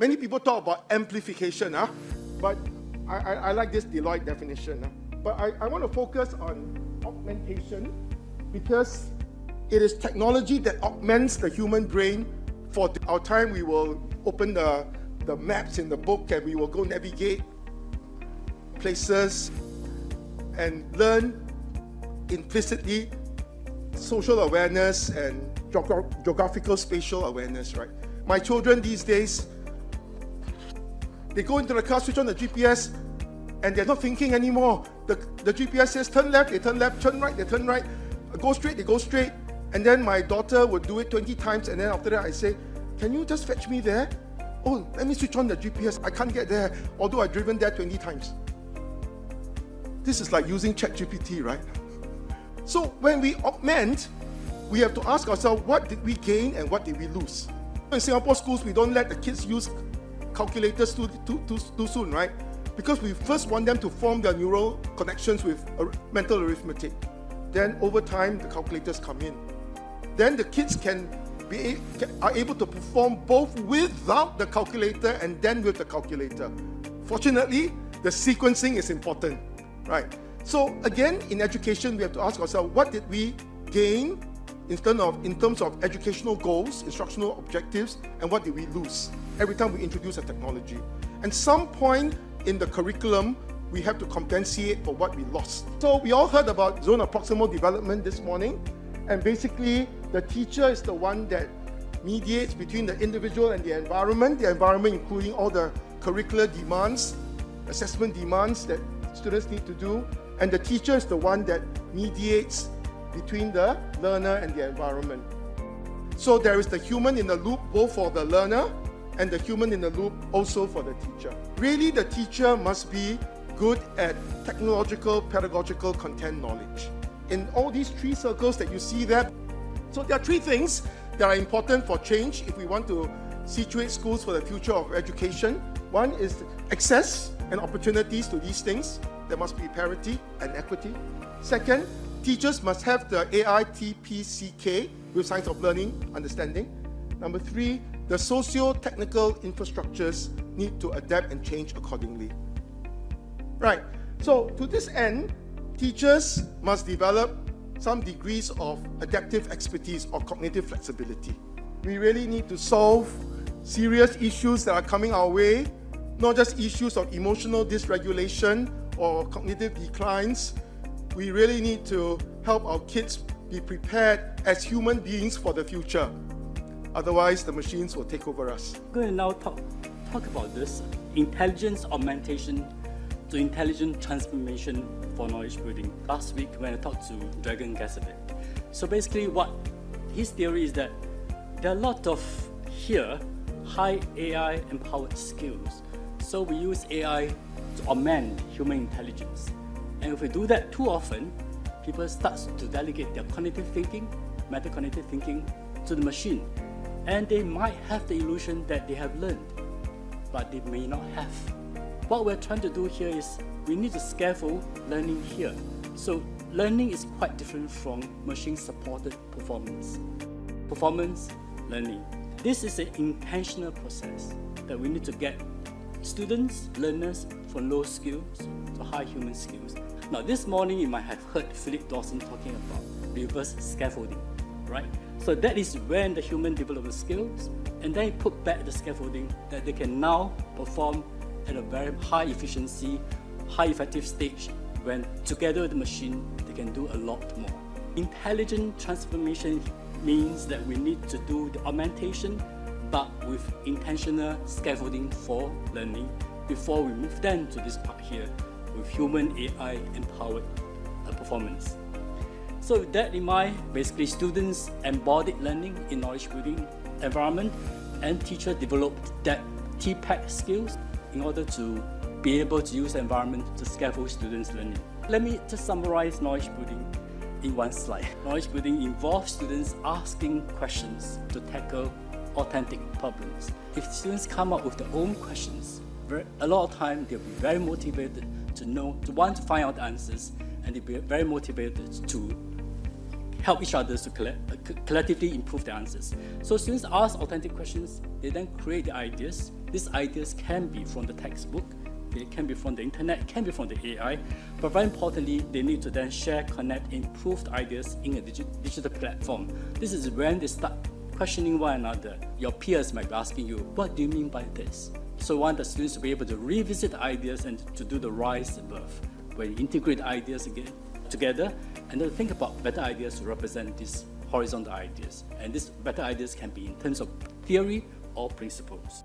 Many people talk about amplification, but I like this Deloitte definition. But I want to focus on augmentation because it is technology that augments the human brain. For our time, we will open the maps in the book and we will go navigate places and learn implicitly social awareness and geographical spatial awareness, right? My children these days, they go into the car, switch on the GPS, and they're not thinking anymore. The GPS says turn left, they turn left, turn right, they turn right, go straight, they go straight. And then my daughter would do it 20 times, and then after that I say, can you just fetch me there? Oh, let me switch on the GPS. I can't get there, although I've driven there 20 times. This is like using ChatGPT, right? So when we augment, we have to ask ourselves, what did we gain and what did we lose? In Singapore schools, we don't let the kids use calculators too soon, right? Because we first want them to form their neural connections with mental arithmetic. Then over time, the calculators come in. Then the kids are able to perform both without the calculator and then with the calculator. Fortunately, the sequencing is important, right? So again, in education, we have to ask ourselves, what did we gain in terms of educational goals, instructional objectives, and what did we lose every time we introduce a technology? And some point in the curriculum, we have to compensate for what we lost. So we all heard about zone of proximal development this morning, and basically the teacher is the one that mediates between the individual and the environment including all the curricular demands, assessment demands that students need to do, and the teacher is the one that mediates between the learner and the environment. So there is the human in the loop both for the learner and the human in the loop also for the teacher. Really, the teacher must be good at technological, pedagogical content knowledge. In all these three circles that you see there, so there are three things that are important for change if we want to situate schools for the future of education. One is access and opportunities to these things. There must be parity and equity. Second, teachers must have the AITPCK with science of learning understanding. Number three, the socio-technical infrastructures need to adapt and change accordingly. Right, so to this end, teachers must develop some degrees of adaptive expertise or cognitive flexibility. We really need to solve serious issues that are coming our way, not just issues of emotional dysregulation or cognitive declines. We really need to help our kids be prepared as human beings for the future. Otherwise, the machines will take over us. I'm going to now talk about this intelligence augmentation to intelligent transformation for knowledge building. Last week when I talked to Dragan Gasovic. So basically what his theory is that there are a lot of high AI empowered skills. So we use AI to augment human intelligence. And if we do that too often, people start to delegate their cognitive thinking, metacognitive thinking to the machine. And they might have the illusion that they have learned, but they may not have. What we're trying to do here is we need to scaffold learning here. So learning is quite different from machine-supported performance. Performance learning. This is an intentional process that we need to get students, learners from low skills to high human skills. Now this morning you might have heard Philip Dawson talking about reverse scaffolding, right? So that is when the human develops skills and then put back the scaffolding that they can now perform at a very high efficiency, high effective stage when together with the machine they can do a lot more. Intelligent transformation means that we need to do the augmentation but with intentional scaffolding for learning before we move then to this part here with human AI empowered performance. So with that in mind, basically students embodied learning in knowledge building environment and teachers developed that TPAC skills in order to be able to use the environment to scaffold students' learning. Let me just summarize knowledge building in one slide. Knowledge building involves students asking questions to tackle authentic problems. If students come up with their own questions, a lot of time they'll be very motivated to want to find out the answers, and they'll be very motivated to help each other to collectively improve the answers. So students ask authentic questions, they then create the ideas, These ideas can be from the textbook, it can be from the internet, it can be from the AI, but very importantly, they need to then share, connect improved ideas in a digital platform. This is when they start questioning one another. Your peers might be asking you, what do you mean by this? So want the students to be able to revisit ideas and to do the rise above, where you integrate ideas again together and then think about better ideas to represent these horizontal ideas. And these better ideas can be in terms of theory or principles.